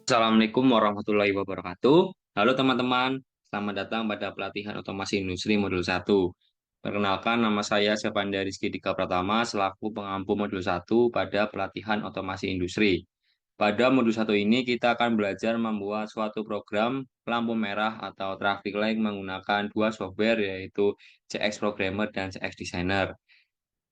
Assalamualaikum warahmatullahi wabarakatuh. Halo teman-teman, selamat datang pada pelatihan otomasi industri modul 1. Perkenalkan, nama saya Syafanda Rizky Dika Pratama selaku pengampu modul 1 pada pelatihan otomasi industri. Pada modul 1 ini kita akan belajar membuat suatu program lampu merah atau traffic light menggunakan dua software yaitu CX Programmer dan CX Designer.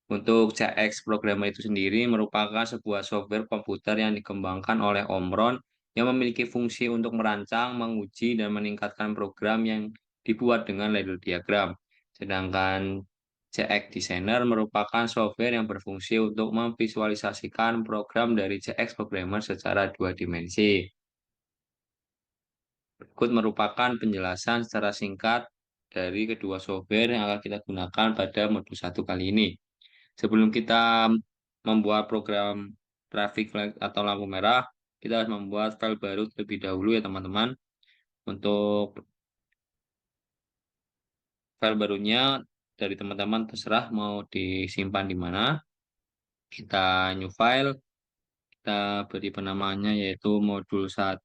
Untuk CX Programmer itu sendiri merupakan sebuah software komputer yang dikembangkan oleh Omron yang memiliki fungsi untuk merancang, menguji, dan meningkatkan program yang dibuat dengan ladder diagram. Sedangkan CX Designer merupakan software yang berfungsi untuk memvisualisasikan program dari CX Programmer secara dua dimensi. Berikut merupakan penjelasan secara singkat dari kedua software yang akan kita gunakan pada modul 1 kali ini. Sebelum kita membuat program traffic light atau lampu merah, kita harus membuat file baru terlebih dahulu ya teman-teman. Untuk file barunya dari teman-teman terserah mau disimpan di mana. Kita new file, kita beri penamaannya yaitu modul 1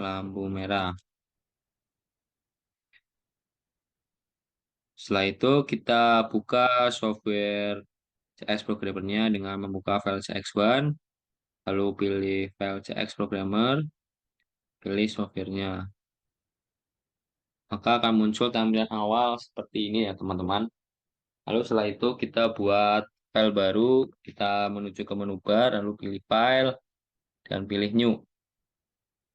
lampu merah. Setelah itu kita buka software CX Programmer-nya dengan membuka file CX1, lalu pilih file CX Programmer, pilih software-nya. Maka akan muncul tampilan awal seperti ini ya teman-teman. Lalu setelah itu kita buat file baru, kita menuju ke menu bar, lalu pilih file, dan pilih new.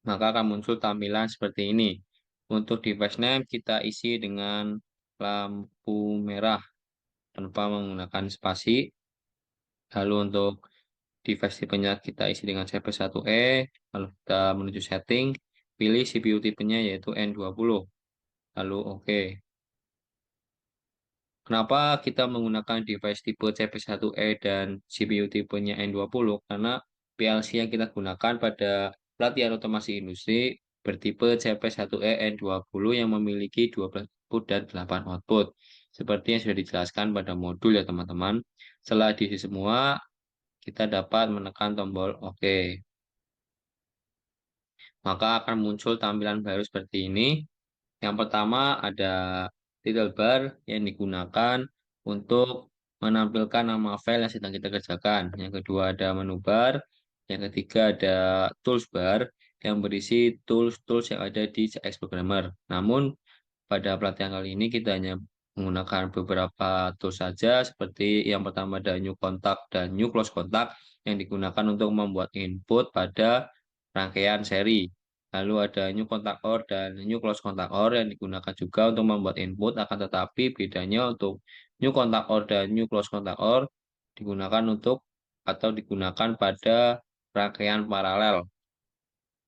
Maka akan muncul tampilan seperti ini. Untuk device name kita isi dengan lampu merah tanpa menggunakan spasi. Lalu untuk device tipenya kita isi dengan CP1E, lalu kita menuju setting, pilih CPU tipenya yaitu N20, lalu oke. Kenapa kita menggunakan device tipe CP1E dan CPU tipenya N20? Karena PLC yang kita gunakan pada pelatihan otomasi industri bertipe CP1E N20 yang memiliki 12 input dan 8 output. Seperti yang sudah dijelaskan pada modul ya teman-teman. Setelah diisi semua, kita dapat menekan tombol OK. Maka akan muncul tampilan baru seperti ini. Yang pertama ada title bar yang digunakan untuk menampilkan nama file yang sedang kita kerjakan. Yang kedua ada menu bar. Yang ketiga ada tools bar yang berisi tools-tools yang ada di CX Programmer. Namun pada pelatihan kali ini kita hanya menggunakan beberapa tools saja seperti yang pertama ada new contact dan new close contact yang digunakan untuk membuat input pada rangkaian seri. Lalu ada new contact or dan new close contact or yang digunakan juga untuk membuat input, akan tetapi bedanya untuk new contact or dan new close contact or digunakan untuk atau digunakan pada rangkaian paralel.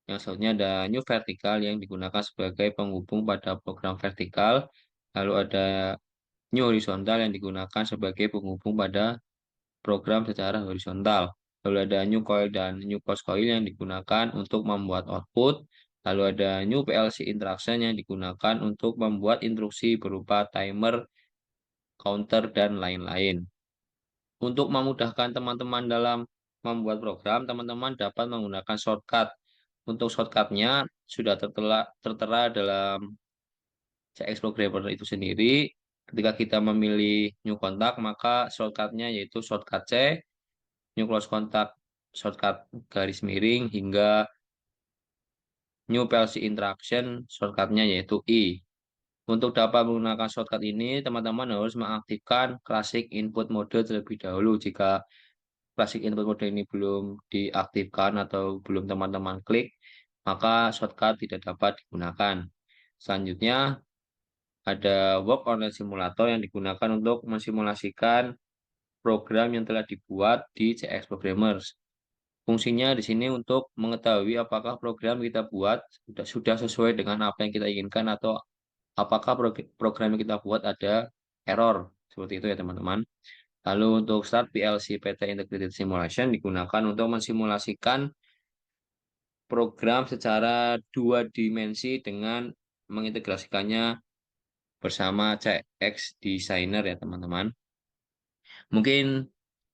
Yang selanjutnya ada new vertical yang digunakan sebagai penghubung pada program vertikal. Lalu ada new horizontal yang digunakan sebagai penghubung pada program secara horizontal. Lalu ada new coil dan new post coil yang digunakan untuk membuat output. Lalu ada new PLC interaction yang digunakan untuk membuat instruksi berupa timer, counter, dan lain-lain. Untuk memudahkan teman-teman dalam membuat program, teman-teman dapat menggunakan shortcut. Untuk shortcutnya sudah tertera dalam CX Programmer itu sendiri. Ketika kita memilih new contact, maka shortcutnya yaitu shortcut C, new close contact, shortcut garis miring, hingga new PLC interaction, shortcutnya yaitu I. Untuk dapat menggunakan shortcut ini, teman-teman harus mengaktifkan classic input mode terlebih dahulu. Jika classic input mode ini belum diaktifkan atau belum teman-teman klik, maka shortcut tidak dapat digunakan. Selanjutnya, ada work online simulator yang digunakan untuk mensimulasikan program yang telah dibuat di CX Programmer. Fungsinya di sini untuk mengetahui apakah program kita buat sudah sesuai dengan apa yang kita inginkan atau apakah program yang kita buat ada error. Seperti itu ya teman-teman. Lalu untuk start PLC PT Integrated Simulation digunakan untuk mensimulasikan program secara dua dimensi dengan mengintegrasikannya bersama CX Designer ya teman-teman. Mungkin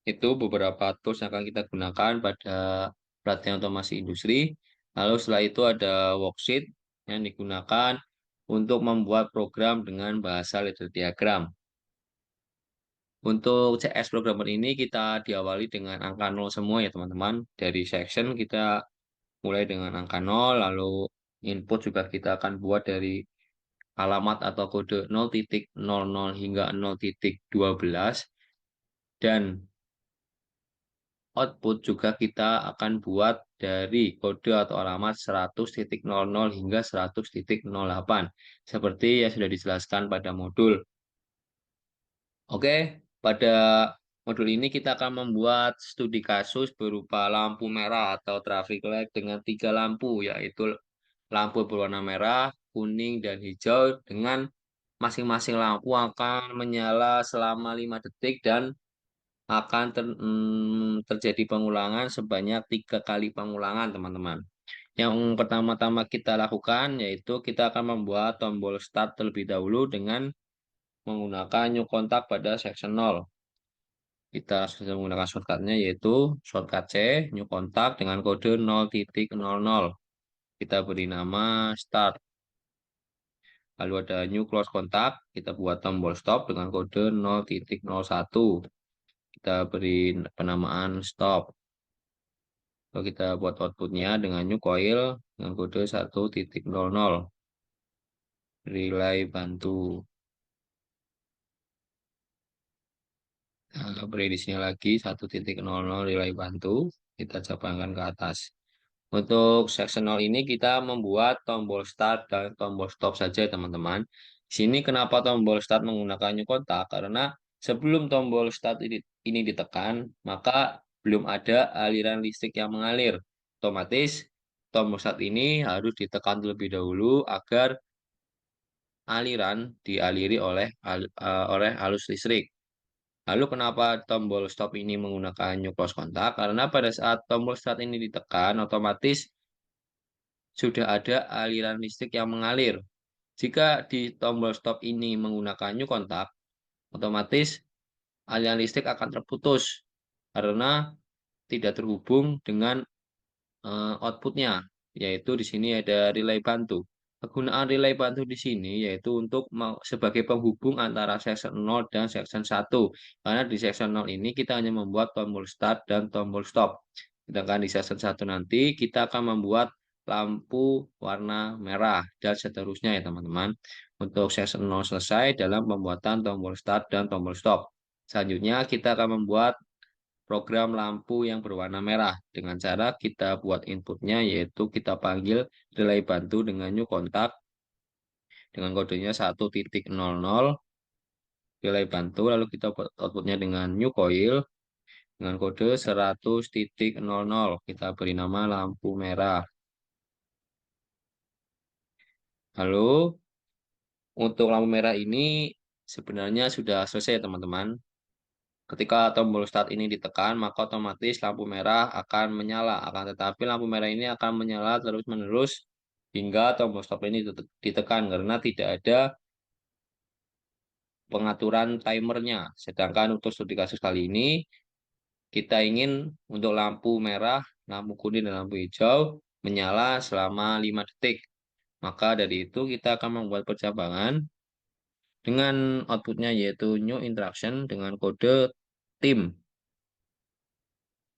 itu beberapa tools yang akan kita gunakan pada pelatihan otomasi industri. Lalu setelah itu ada worksheet yang digunakan untuk membuat program dengan bahasa letter diagram. Untuk CS programmer ini kita diawali dengan angka 0 semua ya teman-teman. Dari section kita mulai dengan angka 0, lalu input juga kita akan buat dari alamat atau kode 0.00 hingga 0.12, dan output juga kita akan buat dari kode atau alamat 100.00 hingga 100.08 seperti yang sudah dijelaskan pada modul. Oke, pada modul ini kita akan membuat studi kasus berupa lampu merah atau traffic light dengan 3 lampu, yaitu lampu berwarna merah, kuning, dan hijau, dengan masing-masing lampu akan menyala selama 5 detik dan akan terjadi pengulangan sebanyak 3 kali pengulangan, teman-teman. Yang pertama-tama kita lakukan yaitu kita akan membuat tombol start terlebih dahulu dengan menggunakan new kontak pada section 0. Kita sudah menggunakan shortcutnya yaitu shortcut C, new kontak dengan kode 0.00. Kita beri nama start. Lalu ada new close kontak, kita buat tombol stop dengan kode 0.01. Kita beri penamaan stop. Lalu kita buat outputnya dengan new coil dengan kode 1.00. Relay bantu. Nah, beri di sini lagi 1.00 relay bantu. Kita cabangkan ke atas. Untuk section 0 ini kita membuat tombol start dan tombol stop saja, teman-teman. Di sini kenapa tombol start menggunakan new kontak? Karena sebelum tombol start ini ditekan, maka belum ada aliran listrik yang mengalir. Otomatis tombol start ini harus ditekan terlebih dahulu agar aliran dialiri oleh arus listrik. Lalu kenapa tombol stop ini menggunakan new close kontak? Karena pada saat tombol start ini ditekan, otomatis sudah ada aliran listrik yang mengalir. Jika di tombol stop ini menggunakan new kontak, otomatis aliran listrik akan terputus karena tidak terhubung dengan outputnya, yaitu di sini ada relay bantu. Kegunaan relay bantu di sini yaitu untuk sebagai penghubung antara section 0 dan section 1. Karena di section 0 ini kita hanya membuat tombol start dan tombol stop. Sedangkan di section 1 nanti kita akan membuat lampu warna merah dan seterusnya ya teman-teman. Untuk section 0 selesai dalam pembuatan tombol start dan tombol stop. Selanjutnya kita akan membuat program lampu yang berwarna merah dengan cara kita buat inputnya yaitu kita panggil relay bantu dengan new kontak dengan kodenya 1.00 relay bantu, lalu kita buat outputnya dengan new coil dengan kode 100.00. Kita beri nama lampu merah. Lalu untuk lampu merah ini sebenarnya sudah selesai teman-teman. Ketika tombol start ini ditekan, maka otomatis lampu merah akan menyala. Akan tetapi lampu merah ini akan menyala terus-menerus hingga tombol stop ini ditekan karena tidak ada pengaturan timernya. Sedangkan untuk studi kasus kali ini, kita ingin untuk lampu merah, lampu kuning, dan lampu hijau menyala selama 5 detik. Maka dari itu kita akan membuat percabangan dengan outputnya yaitu new interaction dengan kode tim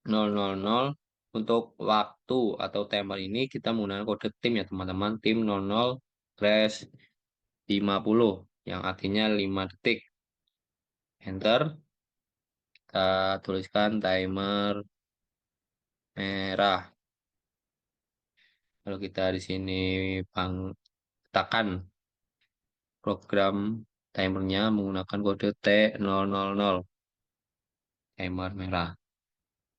000. Untuk waktu atau timer ini kita menggunakan kode tim ya teman-teman, tim 00/50 yang artinya 5 detik. Enter, kita tuliskan timer merah. Lalu kita di sini tekan program timernya menggunakan kode T000, timer merah.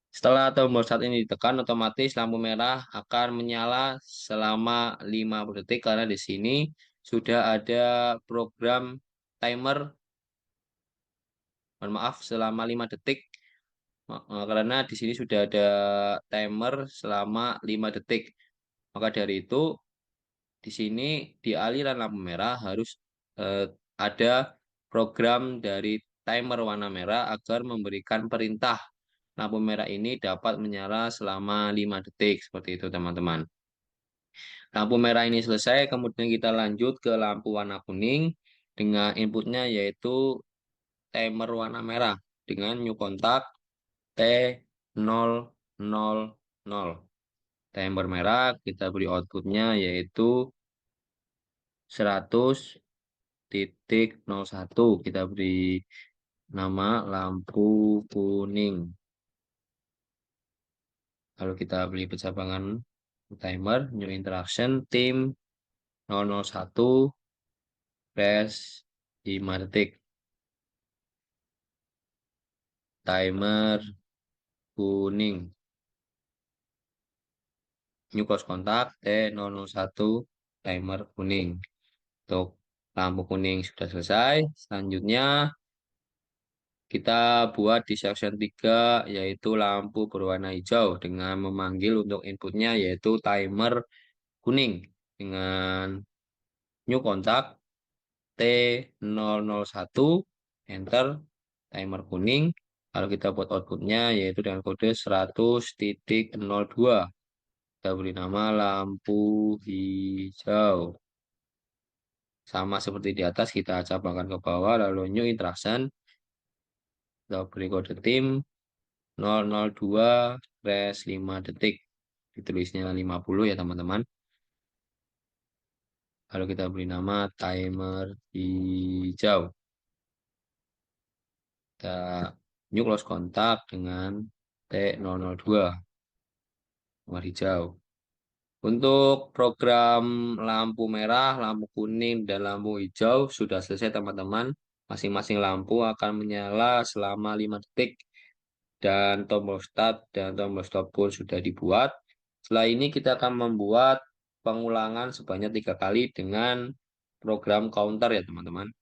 Setelah tombol start ini ditekan, otomatis lampu merah akan menyala selama 50 detik karena di sini sudah ada program timer, mohon maaf, selama 5 detik. Karena di sini sudah ada timer selama 5 detik. Maka dari itu di sini di aliran lampu merah harus eh, ada program dari timer warna merah agar memberikan perintah lampu merah ini dapat menyala selama 5 detik. Seperti itu, teman-teman. Lampu merah ini selesai, kemudian kita lanjut ke lampu warna kuning dengan inputnya yaitu timer warna merah dengan new kontak T000. Timer merah kita beri outputnya yaitu 100.01. Kita beri nama lampu kuning. Lalu kita beri pencabangan timer new interaction tim 001 press 5 detik. Timer kuning. New close kontak T001 timer kuning. Untuk lampu kuning sudah selesai. Selanjutnya kita buat di section 3 yaitu lampu berwarna hijau dengan memanggil untuk inputnya yaitu timer kuning dengan new kontak T001 enter timer kuning. Lalu kita buat outputnya yaitu dengan kode 100.02. Kita beri nama lampu hijau. Sama seperti di atas, kita cabangkan ke bawah, lalu new interaction. Kita beri kode tim 002 press 5 detik. Ditulisnya 50 ya teman-teman. Lalu kita beri nama timer hijau. Kita new close kontak dengan T002 nomor hijau. Untuk program lampu merah, lampu kuning, dan lampu hijau sudah selesai teman-teman. Masing-masing lampu akan menyala selama 5 detik. Dan tombol start dan tombol stop pun sudah dibuat. Setelah ini kita akan membuat pengulangan sebanyak 3 kali dengan program counter ya teman-teman.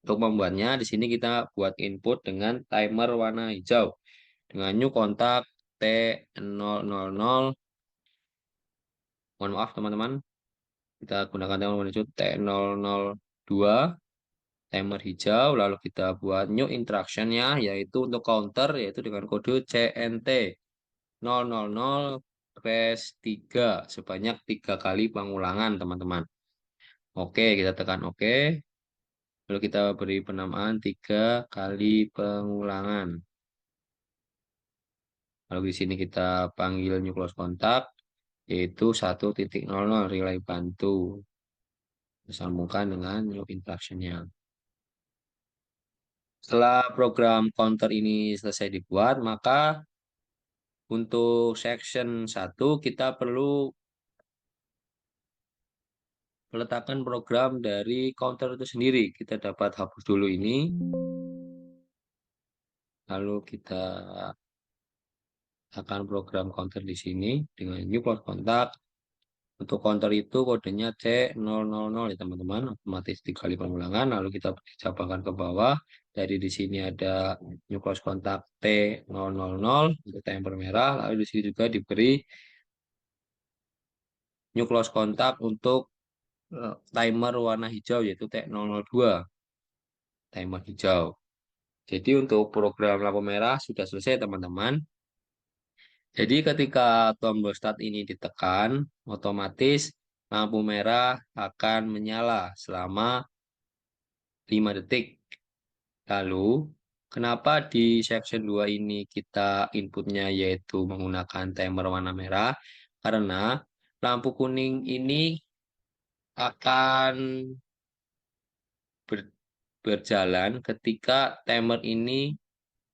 Untuk membuatnya, di sini kita buat input dengan timer warna hijau. Dengan new kontak T000. Mohon maaf teman-teman. Kita gunakan timer warna hijau T002. Timer hijau. Lalu kita buat new instruction-nya, yaitu untuk counter, yaitu dengan kode CNT 000 press 3. Sebanyak 3 kali pengulangan teman-teman. Oke, kita tekan oke. Lalu kita beri penamaan 3 kali pengulangan. Lalu di sini kita panggil new close kontak yaitu 1.00 relay bantu. Disambungkan dengan new instruction-nya. Setelah program counter ini selesai dibuat, maka untuk section 1 kita perlu meletakkan program dari counter itu sendiri. Kita dapat hapus dulu ini. Lalu kita akan program counter di sini dengan new close kontak. Untuk counter itu kodenya C000 ya teman-teman, otomatis 3 kali pengulangan. Lalu kita cabangkan ke bawah. Dari di sini ada new close kontak T000 untuk timer merah. Lalu di sini juga diberi new close kontak untuk timer warna hijau yaitu T002 timer hijau. Jadi untuk program lampu merah sudah selesai teman-teman. Jadi ketika tombol start ini ditekan, otomatis lampu merah akan menyala selama 5 detik. Lalu, kenapa di section 2 ini kita inputnya yaitu menggunakan timer warna merah? Karena lampu kuning ini akan berjalan ketika timer ini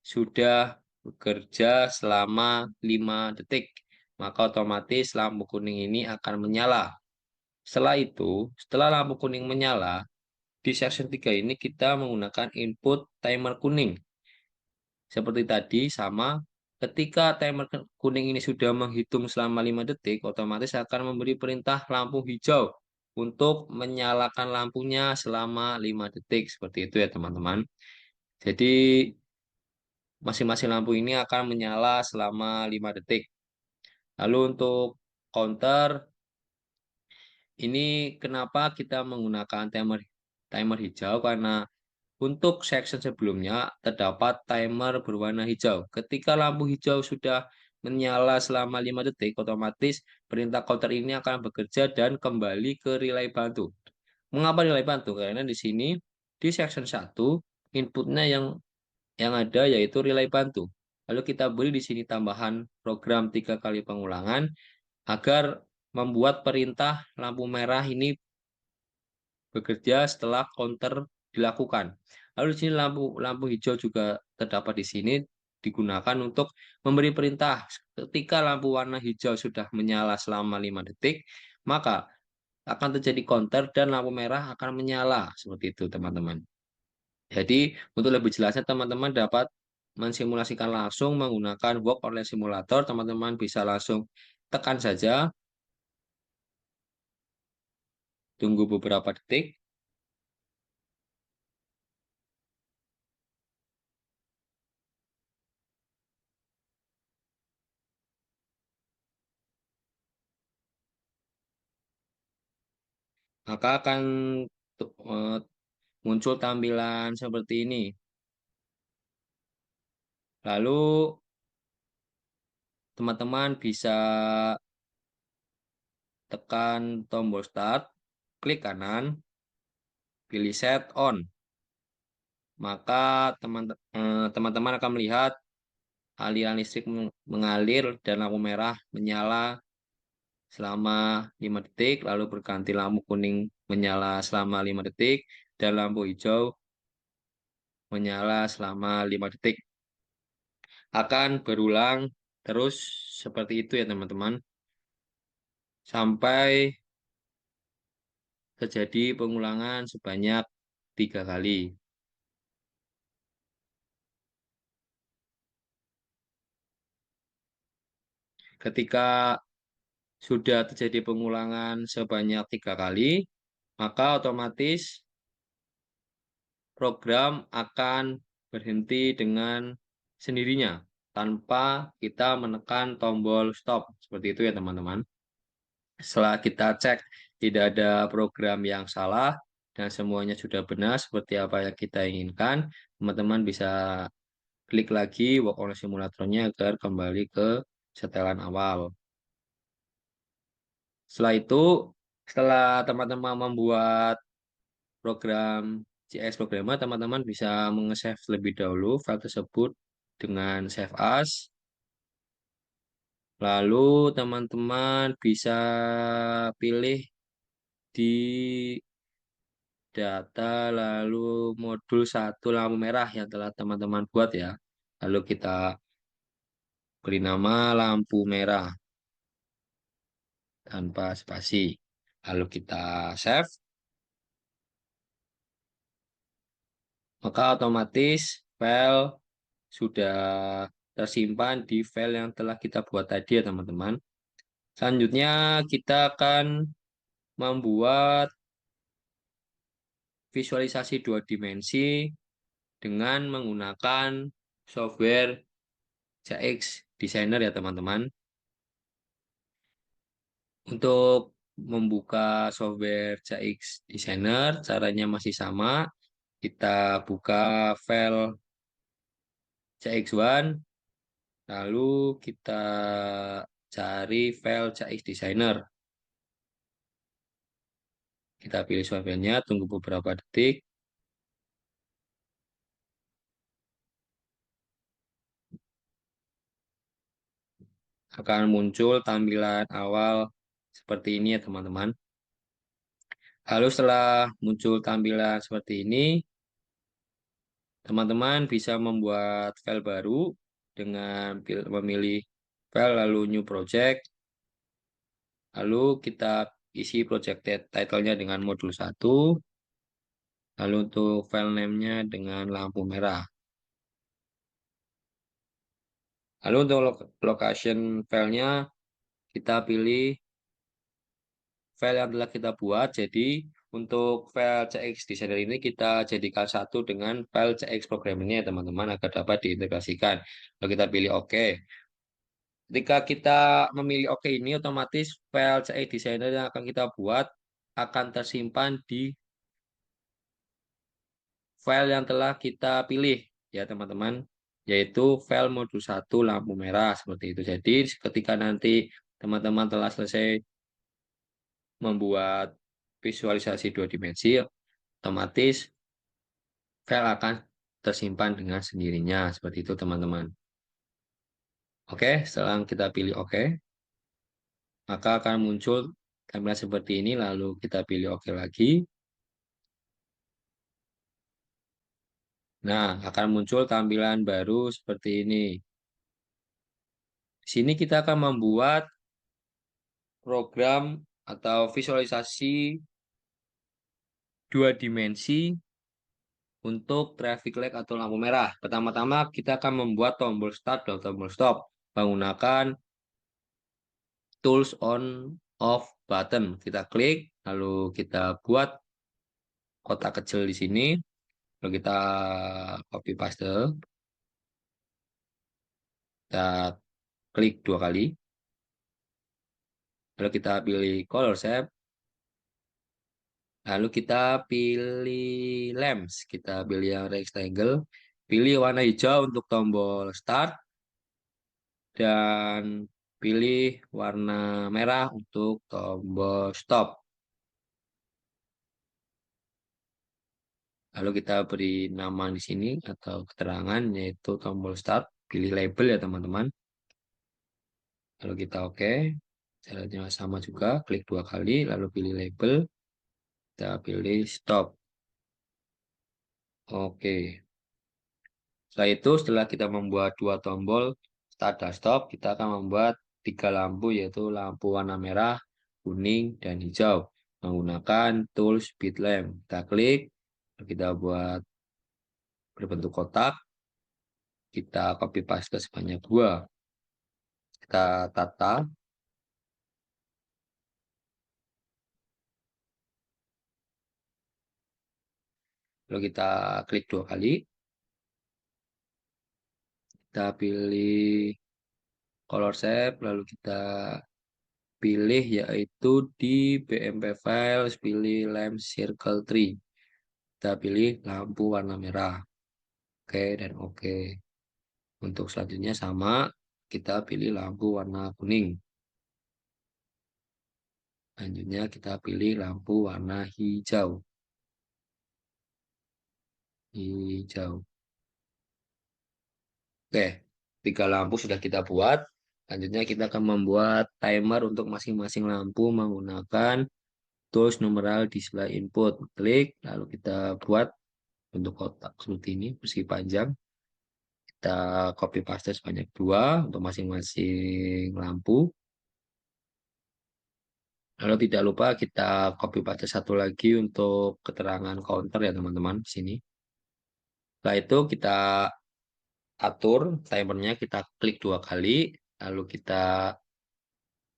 sudah bekerja selama 5 detik. Maka otomatis lampu kuning ini akan menyala. Setelah itu, setelah lampu kuning menyala, di section 3 ini kita menggunakan input timer kuning. Seperti tadi, sama ketika timer kuning ini sudah menghitung selama 5 detik, otomatis akan memberi perintah lampu hijau untuk menyalakan lampunya selama 5 detik. Seperti itu ya teman-teman. Jadi masing-masing lampu ini akan menyala selama 5 detik. Lalu untuk counter, ini kenapa kita menggunakan timer hijau? Karena Untuk section sebelumnya terdapat timer berwarna hijau. Ketika lampu hijau sudah menyala selama 5 detik, otomatis perintah counter ini akan bekerja dan kembali ke relay bantu. Mengapa relay bantu? Karena di sini di section 1 inputnya yang ada yaitu relay bantu. Lalu kita beri di sini tambahan program 3 kali pengulangan agar membuat perintah lampu merah ini bekerja setelah counter dilakukan. Lalu di sini lampu lampu hijau juga terdapat di sini digunakan untuk memberi perintah. Ketika lampu warna hijau sudah menyala selama 5 detik, maka akan terjadi counter dan lampu merah akan menyala. Seperti itu, teman-teman. Jadi, untuk lebih jelasnya teman-teman dapat mensimulasikan langsung menggunakan Walk Online Simulator. Teman-teman bisa langsung tekan saja, tunggu beberapa detik, maka akan eh, muncul tampilan seperti ini. Lalu teman-teman bisa tekan tombol start, klik kanan, pilih set on. Maka teman-teman akan melihat aliran listrik mengalir dan lampu merah menyala selama 5 detik, lalu berganti lampu kuning menyala selama 5 detik, dan lampu hijau menyala selama 5 detik. Akan berulang terus seperti itu ya teman-teman, sampai terjadi pengulangan sebanyak 3 kali. Ketika sudah terjadi pengulangan sebanyak 3 kali, maka otomatis program akan berhenti dengan sendirinya tanpa kita menekan tombol stop. Seperti itu ya teman-teman. Setelah kita cek tidak ada program yang salah dan semuanya sudah benar seperti apa yang kita inginkan, teman-teman bisa klik lagi Walk on Simulatornya agar kembali ke setelan awal. Setelah itu, setelah teman-teman membuat program CS Programmer, teman-teman bisa menge-save lebih dahulu file tersebut dengan save as. Lalu teman-teman bisa pilih di data lalu modul 1 lampu merah yang telah teman-teman buat ya. Lalu kita beri nama lampu merah tanpa spasi. Lalu kita save, maka otomatis file sudah tersimpan di file yang telah kita buat tadi ya teman-teman. Selanjutnya kita akan membuat visualisasi 2 dimensi dengan menggunakan software CX Designer ya teman-teman. Untuk membuka software CX Designer caranya masih sama. Kita buka file CX1, lalu kita cari file CX Designer. Kita pilih softwarenya, tunggu beberapa detik. Akan muncul tampilan awal seperti ini ya teman-teman. Lalu setelah muncul tampilan seperti ini, teman-teman bisa membuat file baru dengan memilih file lalu new project. Lalu kita isi project title-nya dengan modul 1. Lalu untuk file name-nya dengan lampu merah. Lalu untuk location filenya kita pilih file yang telah kita buat. Jadi untuk file CX Designer ini kita jadikan satu dengan file CX program ini ya teman-teman agar dapat diintegrasikan. Lalu kita pilih OK. Ketika kita memilih OK ini otomatis file CX Designer yang akan kita buat akan tersimpan di file yang telah kita pilih ya teman-teman, yaitu file modul 1 lampu merah seperti itu. Jadi ketika nanti teman-teman telah selesai membuat visualisasi dua dimensi, otomatis file akan tersimpan dengan sendirinya seperti itu teman-teman. Oke, setelah kita pilih oke, maka akan muncul tampilan seperti ini, lalu kita pilih oke lagi. Nah, akan muncul tampilan baru seperti ini. Di sini kita akan membuat program atau visualisasi dua dimensi untuk traffic light atau lampu merah. Pertama-tama kita akan membuat tombol start dan tombol stop menggunakan tools on off button. Kita klik, lalu kita buat kotak kecil di sini, lalu kita copy paste, kita klik dua kali, lalu kita pilih color shape, lalu kita pilih lamps, kita pilih yang rectangle, pilih warna hijau untuk tombol start, dan pilih warna merah untuk tombol stop. Lalu kita beri nama di sini atau keterangan yaitu tombol start, pilih label ya teman-teman. Lalu kita oke, caranya sama juga, klik dua kali, lalu pilih label, kita pilih stop. Oke. Setelah itu, setelah kita membuat dua tombol start dan stop, kita akan membuat tiga lampu, yaitu lampu warna merah, kuning, dan hijau menggunakan tool speed lamp. Kita klik, kita buat berbentuk kotak, kita copy paste sebanyak dua. Kita tata, lalu kita klik dua kali, kita pilih color shape, lalu kita pilih yaitu di BMP Files, pilih lamp circle tree. Kita pilih lampu warna merah. Oke dan oke. Untuk selanjutnya sama, kita pilih lampu warna kuning. Selanjutnya kita pilih lampu warna hijau. Hijau. Oke, tiga lampu sudah kita buat. Selanjutnya kita akan membuat timer untuk masing-masing lampu menggunakan tools numeral display input. Klik, lalu kita buat bentuk kotak seperti ini, persegi panjang. Kita copy paste sebanyak dua untuk masing-masing lampu. Lalu tidak lupa kita copy paste satu lagi untuk keterangan counter ya teman-teman di sini. Setelah itu kita atur timernya, kita klik dua kali, lalu kita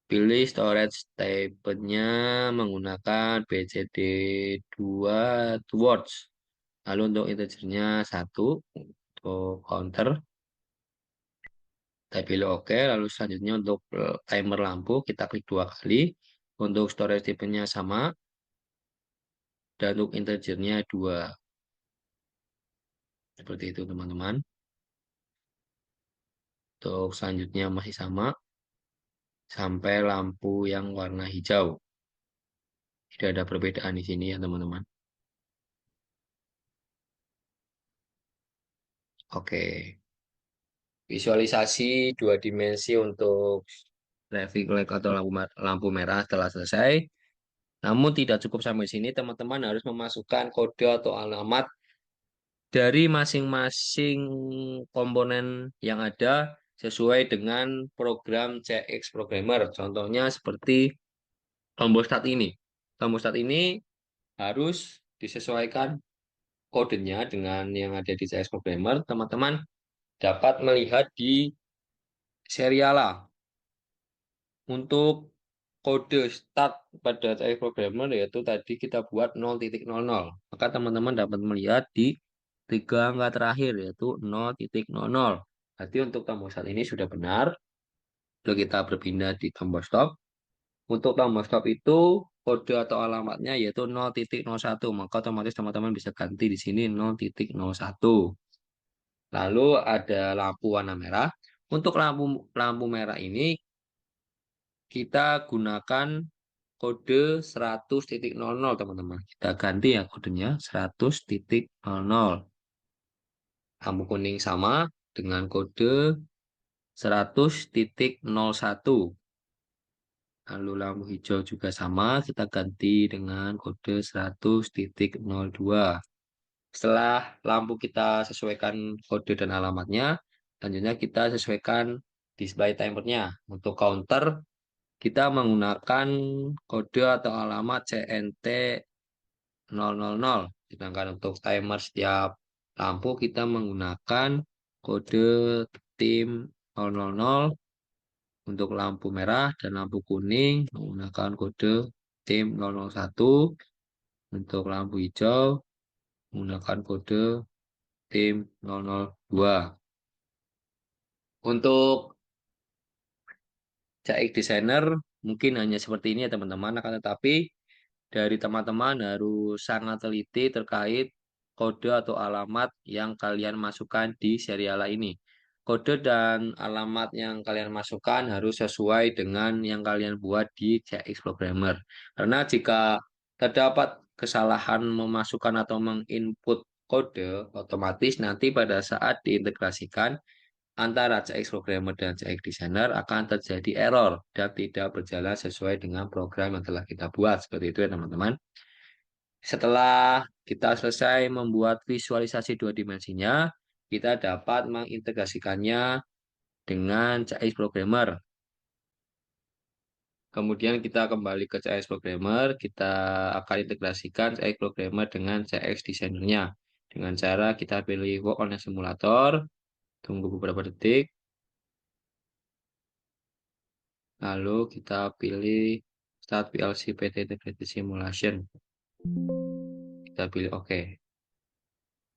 pilih storage type-nya menggunakan BCD2 towards. Lalu untuk integernya 1 untuk counter. Kita pilih OK. Lalu selanjutnya untuk timer lampu kita klik dua kali. Untuk storage type-nya sama. Dan untuk integernya 2. Seperti itu teman-teman. Untuk selanjutnya masih sama. Sampai lampu yang warna hijau. Tidak ada perbedaan di sini ya teman-teman. Oke. Visualisasi dua dimensi untuk traffic light atau lampu merah telah selesai. Namun tidak cukup sampai sini, teman-teman harus memasukkan kode atau alamat dari masing-masing komponen yang ada sesuai dengan program CX Programmer. Contohnya seperti tombol start ini. Tombol start ini harus disesuaikan kodenya dengan yang ada di CX Programmer. Teman-teman dapat melihat di serial A. Untuk kode start pada CX Programmer yaitu tadi kita buat 0.00. Maka teman-teman dapat melihat di tiga angka terakhir yaitu 0.00. Berarti untuk tombol start ini sudah benar. Lalu kita berpindah di tombol stop. Untuk tombol stop itu kode atau alamatnya yaitu 0.01, maka otomatis teman-teman bisa ganti di sini 0.01. Lalu ada lampu warna merah. Untuk lampu lampu merah ini kita gunakan kode 100.00 teman-teman. Kita ganti ya kodenya 100.00. Lampu kuning sama dengan kode 100.01. Lalu lampu hijau juga sama, kita ganti dengan kode 100.02. Setelah lampu kita sesuaikan kode dan alamatnya, selanjutnya kita sesuaikan display timernya. Untuk counter, kita menggunakan kode atau alamat CNT 000. Sedangkan untuk timer setiap lampu kita menggunakan kode tim 000. Untuk lampu merah dan lampu kuning menggunakan kode tim 001. Untuk lampu hijau menggunakan kode tim 002. Untuk CX Designer mungkin hanya seperti ini ya teman-teman, akan tetapi dari teman-teman harus sangat teliti terkait kode atau alamat yang kalian masukkan di serial ini. Kode dan alamat yang kalian masukkan harus sesuai dengan yang kalian buat di CX Programmer. Karena jika terdapat kesalahan memasukkan atau menginput kode, otomatis nanti pada saat diintegrasikan antara CX Programmer dan CX Designer akan terjadi error dan tidak berjalan sesuai dengan program yang telah kita buat. Seperti itu ya teman-teman. Setelah kita selesai membuat visualisasi dua dimensinya, kita dapat mengintegrasikannya dengan CX Programmer. Kemudian kita kembali ke CX Programmer, kita akan integrasikan CX Programmer dengan CX Designer-nya. Dengan cara kita pilih Work on Simulator, tunggu beberapa detik, lalu kita pilih Start PLC PT Integrated Simulation. Kita pilih OK.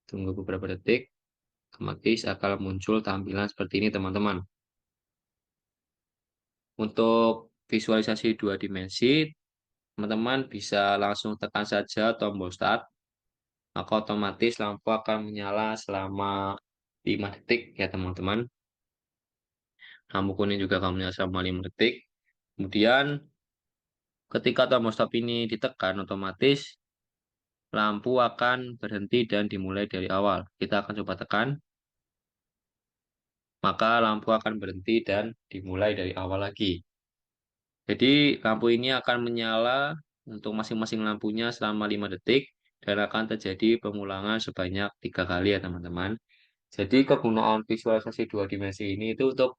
Tunggu beberapa detik, otomatis akan muncul tampilan seperti ini teman-teman. Untuk visualisasi dua dimensi, teman-teman bisa langsung tekan saja tombol Start, maka otomatis lampu akan menyala selama 5 detik ya teman-teman. Lampu kuning juga akan menyala selama 5 detik. Kemudian ketika tombol stop ini ditekan, otomatis lampu akan berhenti dan dimulai dari awal. Kita akan coba tekan, maka lampu akan berhenti dan dimulai dari awal lagi. Jadi lampu ini akan menyala untuk masing-masing lampunya selama 5 detik dan akan terjadi pengulangan sebanyak 3 kali ya teman-teman. Jadi kegunaan visualisasi dua dimensi ini itu untuk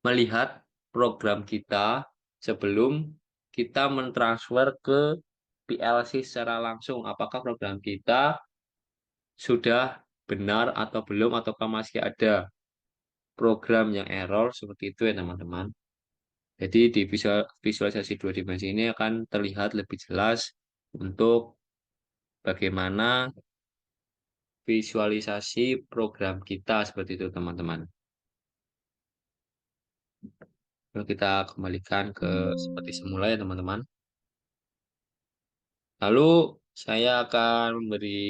melihat program kita sebelum kita mentransfer ke PLC secara langsung. Apakah program kita sudah benar atau belum, ataukah masih ada program yang error seperti itu ya teman-teman. Jadi di visualisasi dua dimensi ini akan terlihat lebih jelas untuk bagaimana visualisasi program kita seperti itu teman-teman. Lalu kita kembalikan ke seperti semula ya teman-teman. Lalu saya akan memberi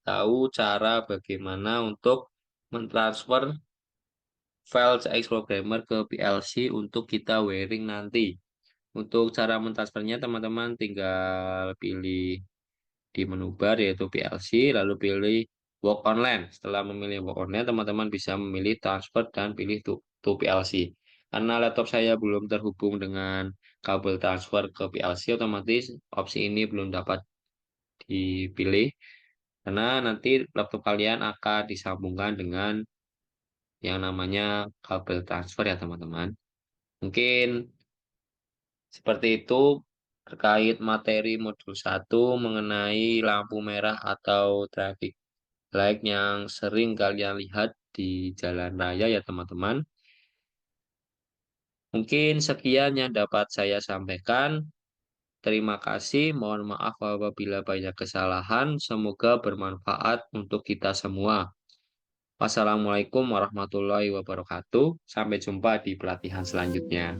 tahu cara bagaimana untuk mentransfer file CX Programmer ke PLC untuk kita wiring nanti. Untuk cara mentransfernya teman-teman tinggal pilih di menu bar yaitu PLC, lalu pilih Work Online. Setelah memilih Work Online, teman-teman bisa memilih transfer dan pilih to PLC. Karena laptop saya belum terhubung dengan kabel transfer ke PLC, otomatis opsi ini belum dapat dipilih. Karena nanti laptop kalian akan disambungkan dengan yang namanya kabel transfer ya teman-teman. Mungkin seperti itu terkait materi modul 1 mengenai lampu merah atau traffic light yang sering kalian lihat di jalan raya ya teman-teman. Mungkin sekian yang dapat saya sampaikan. Terima kasih. Mohon maaf apabila banyak kesalahan. Semoga bermanfaat untuk kita semua. Wassalamualaikum warahmatullahi wabarakatuh. Sampai jumpa di pelatihan selanjutnya.